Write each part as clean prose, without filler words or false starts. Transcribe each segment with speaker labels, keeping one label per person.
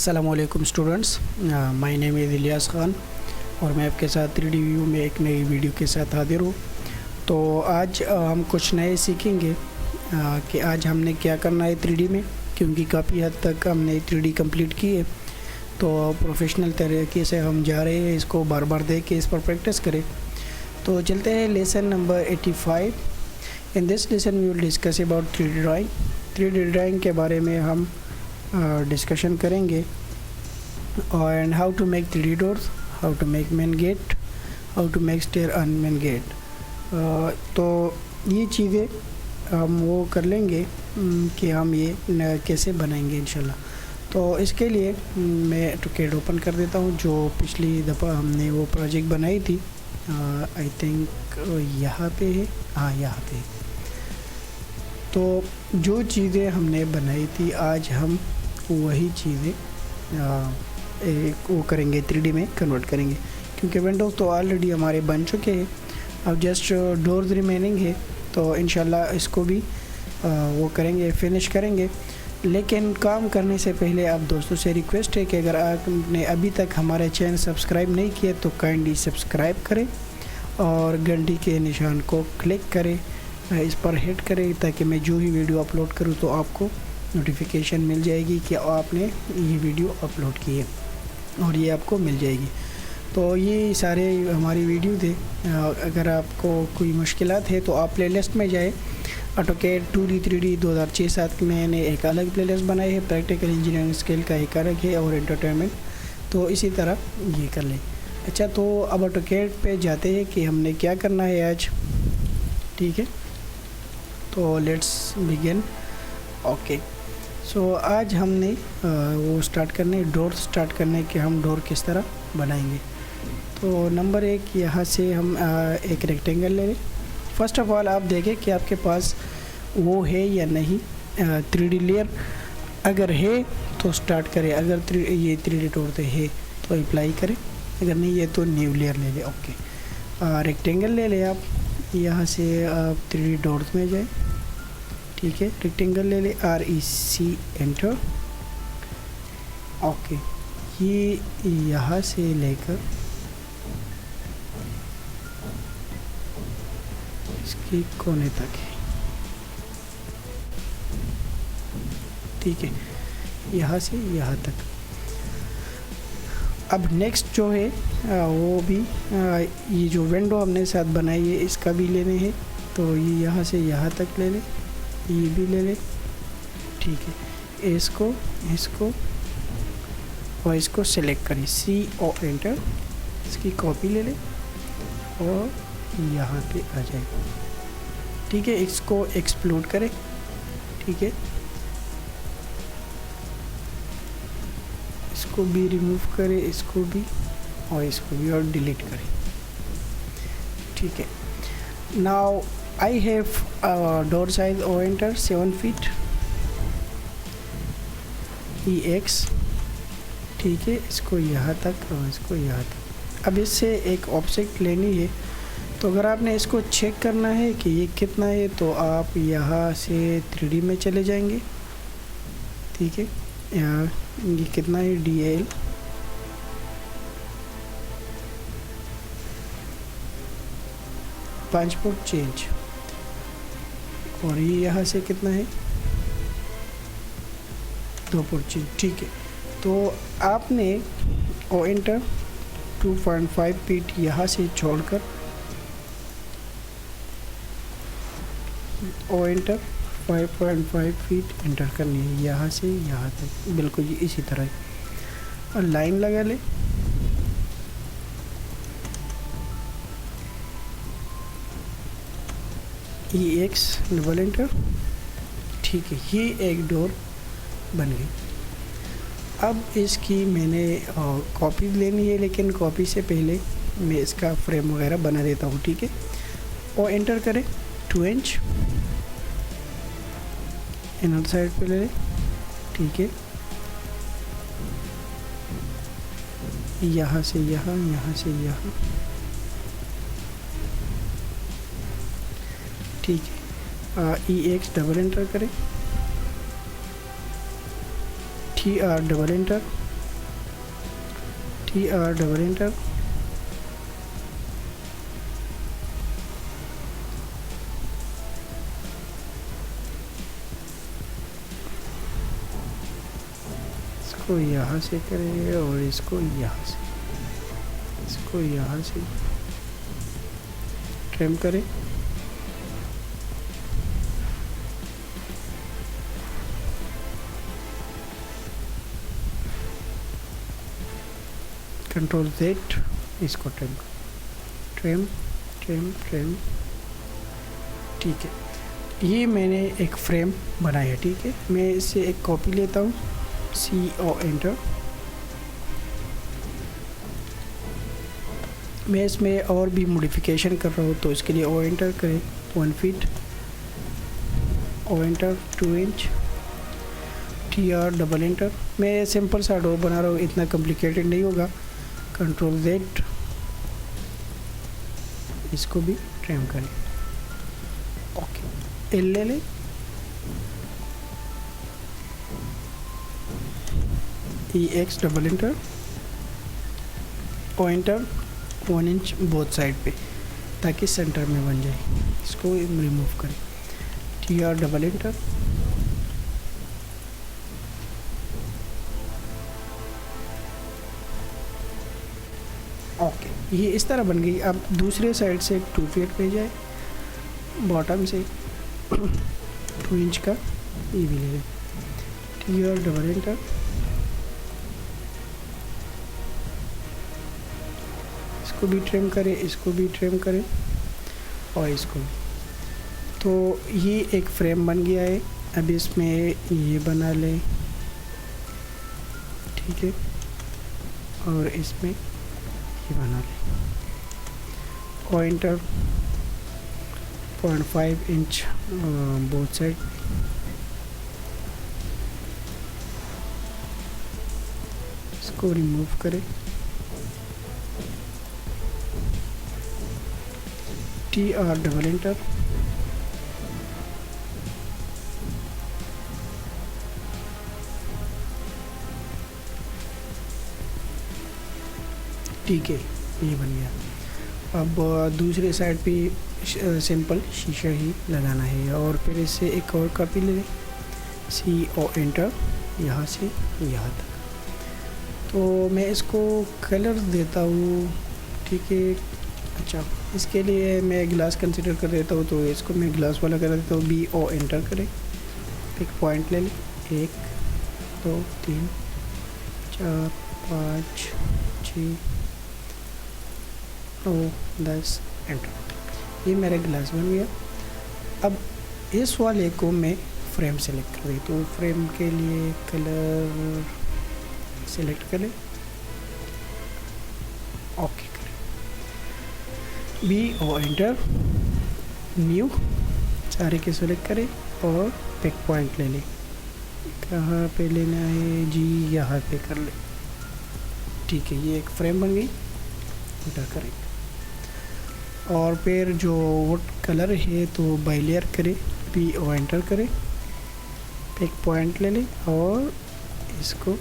Speaker 1: अस्सलामुअलैकुम students, my name is Ilyas Khan और मैं आपके साथ 3D व्यू में एक नई वीडियो के साथ हाजिर हूँ। तो आज हम कुछ नए सीखेंगे कि आज हमने क्या करना है 3D में, क्योंकि काफ़ी हद तक हमने 3D कंप्लीट की है। तो प्रोफेशनल तरीके से हम जा रहे हैं, इसको बार बार देख के इस पर प्रैक्टिस करें। तो चलते हैं lesson number 85। In this lesson we will discuss about 3D drawing. 3D drawing के बारे में हम डिस्कशन करेंगे and how to make 3D doors, how to make main gate, how to make stair on main gate. तो ये चीज़ें हम वो कर लेंगे कि हम ये कैसे बनाएंगे इंशाल्लाह। तो इसके लिए मैं AutoCAD ओपन कर देता हूँ। जो पिछली दफ़ा हमने वो प्रोजेक्ट बनाई थी, आई थिंक यहाँ पे है, हाँ यहाँ पे। तो जो चीज़ें हमने बनाई थी आज हम वही चीज़ें वो करेंगे, 3D में कन्वर्ट करेंगे, क्योंकि विंडोज़ तो ऑलरेडी हमारे बन चुके हैं। अब जस्ट डोर्स रिमेनिंग है, तो इंशाल्लाह इसको भी वो करेंगे, फिनिश करेंगे। लेकिन काम करने से पहले आप दोस्तों से रिक्वेस्ट है कि अगर आपने अभी तक हमारे चैनल सब्सक्राइब नहीं किया तो काइंडली सब्सक्राइब करें और घंटी के निशान को क्लिक करें, इस पर हिट करें, ताकि मैं जो ही वीडियो अपलोड करूं तो आपको नोटिफिकेशन मिल जाएगी कि आपने ये वीडियो अपलोड की है और ये आपको मिल जाएगी। तो ये सारे हमारी वीडियो थे। अगर आपको कोई मुश्किलात है तो आप प्लेलिस्ट में जाए। AutoCAD 2D 3D 2006-7 में मैंने एक अलग प्लेलिस्ट बनाई है, प्रैक्टिकल इंजीनियरिंग स्किल का एक अलग है और एंटरटेनमेंट, तो इसी तरह ये कर लें। अच्छा, तो अब AutoCAD पे जाते हैं कि हमने क्या करना है आज। ठीक है, तो लेट्स बिगिन। ओके, सो आज हमने वो स्टार्ट करने, डोर स्टार्ट करने के हम डोर किस तरह बनाएंगे। तो नंबर 1, यहाँ से हम एक रेक्टेंगल ले लें। फर्स्ट ऑफ ऑल आप देखें कि आपके पास वो है या नहीं 3D लेयर। अगर है तो स्टार्ट करें, अगर ये 3D डोर पे है तो अप्लाई करें, अगर नहीं है तो न्यू लेयर ले लें। ओके, रेक्टेंगल ले लें आप, यहाँ से आप 3D डोर्स में जाए। ठीक है, रेक्टेंगल ले लें, REC एंटर। ओके, ये यहाँ से लेकर इसके कोने तक है। ठीक है, यहाँ से यहाँ तक। अब नेक्स्ट जो है वो भी ये जो विंडो हमने साथ बनाई है इसका भी लेने हैं। तो ये यहाँ से यहाँ तक ले लें, ये भी ले लें। ठीक है, इसको और इसको सेलेक्ट करें, CO एंटर, इसकी कॉपी ले लें और यहाँ पे आ जाए। ठीक है, इसको एक्सप्लोड करें। ठीक है, इसको भी रिमूव करें, इसको भी और डिलीट करें। ठीक है, now I have door size or enter 7 feet EX। ठीक है, इसको यहाँ तक और इसको यहाँ तक। अब इससे एक ऑब्जेक्ट लेनी है, तो अगर आपने इसको चेक करना है कि ये कितना है तो आप यहाँ से 3D में चले जाएंगे। ठीक है, यहाँ ये कितना है, DL 5 फुट चेंज, और ये यहाँ से कितना है, 2 फुट चेंज। ठीक है, तो आपने ओ एंटर 2.5 फीट यहाँ से छोड़कर ओ एंटर 5.5 फीट एंटर करनी है, यहाँ से यहाँ तक बिल्कुल इसी तरह। और लाइन लगा ले, EX डबल एंटर। ठीक है, ये एक डोर बन गई। अब इसकी मैंने कॉपी लेनी है, लेकिन कॉपी से पहले मैं इसका फ्रेम वगैरह बना देता हूँ। ठीक है, और एंटर करें 2 इंच, इनर साइड पे ले लें। ठीक है, यहाँ से यहाँ, यहाँ से यहाँ। ठीक है, EX डबल एंटर करें, TR double enter, TR double enter, इसको यहाँ से करें और इसको यहाँ से, इसको यहाँ से ट्रिम करें। कंट्रोल Z, इसको ट्रिम ट्रिम ट्रिम ट्रिम। ठीक है, ये मैंने एक फ्रेम बनाया। ठीक है, मैं इससे एक कॉपी लेता हूँ, CO एंटर। मैं इसमें और भी मॉडिफिकेशन कर रहा हूँ तो इसके लिए O एंटर करें, 1 feet, O enter, 2 inch, TR double enter. मैं सिंपल सा डोर बना रहा हूँ, इतना कॉम्प्लिकेटेड नहीं होगा। कंट्रोल Z, इसको भी ट्रिम करें। ओके, L ले लें, EX double enter, O enter, 1 inch both side पे ताकि सेंटर में बन जाए। इसको रिमूव करें, TR डबल एंटर, ओके, ये इस तरह बन गई। अब दूसरे साइड से 2 फीट पे जाए, बॉटम से 2 इंच का ये भी ले लें, TR डबल एंटर, इसको भी ट्रिम करें, इसको भी ट्रिम करें और इसको भी। तो ये एक फ्रेम बन गया है। अब इसमें ये बना लें, ठीक है, और इसमें ये बना लें। O enter, 0.5 inch both side, इसको रिमूव करें, TR डबल एंटर, ठीक है, ये बन गया। अब दूसरे साइड पे सिंपल शीशा ही लगाना है और फिर इससे एक और कॉपी ले लें, CO एंटर, यहाँ से यहाँ तक। तो मैं इसको कलर देता हूँ, ठीक है। अच्छा, इसके लिए मैं ग्लास कंसिडर कर देता हूँ, तो इसको मैं ग्लास वाला कर देता हूँ। BO एंटर करें, एक पॉइंट ले लें, 1 2 3 4 5 6 9 10 एंटर। ये मेरा ग्लास बन गया। अब इस वाले को मैं फ्रेम सेलेक्ट कर रही, तो फ्रेम के लिए कलर सेलेक्ट करें, ओके करें, BO एंटर, न्यू, सारे के सेलेक्ट करें और पिक पॉइंट ले लें। कहाँ पे लेना है जी, यहाँ पे कर ले। ठीक है, ये एक फ्रेम बन गई। एंटर करें और फिर जो वुड कलर है तो बाई लेयर करें, BO एंटर करें, पिक पॉइंट ले लें और इसको,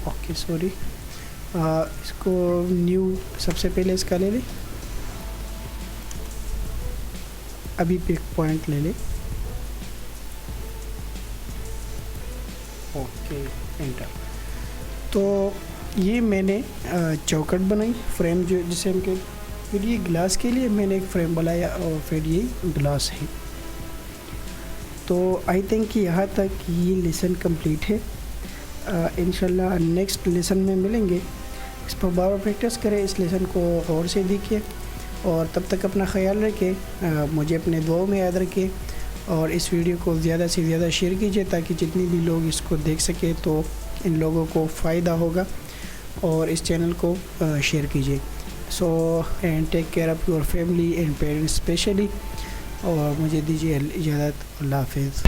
Speaker 1: ओके सॉरी, इसको न्यू, सबसे पहले इसका ले लें, अभी पिक पॉइंट ले लें, ओके एंटर। तो ये मैंने चौखट बनाई, फ्रेम जो जिसे हम के, फिर ये ग्लास के लिए मैंने एक फ्रेम बनाया और फिर ये ग्लास है। तो आई थिंक कि यहाँ तक ये लेसन कंप्लीट है। इंशाल्लाह नेक्स्ट लेसन में मिलेंगे। इस पर बार प्रैक्टिस करें, इस लेसन को और से देखिए और तब तक अपना ख्याल रखें, मुझे अपने दुआओं में याद रखें और इस वीडियो को ज़्यादा से ज़्यादा शेयर कीजिए ताकि जितनी भी लोग इसको देख सके तो इन लोगों को फ़ायदा होगा। और इस चैनल को शेयर कीजिए। So and take care of your family and parents specially. और मुझे दीजिए इजाज़त, अल्लाह हाफ़िज़।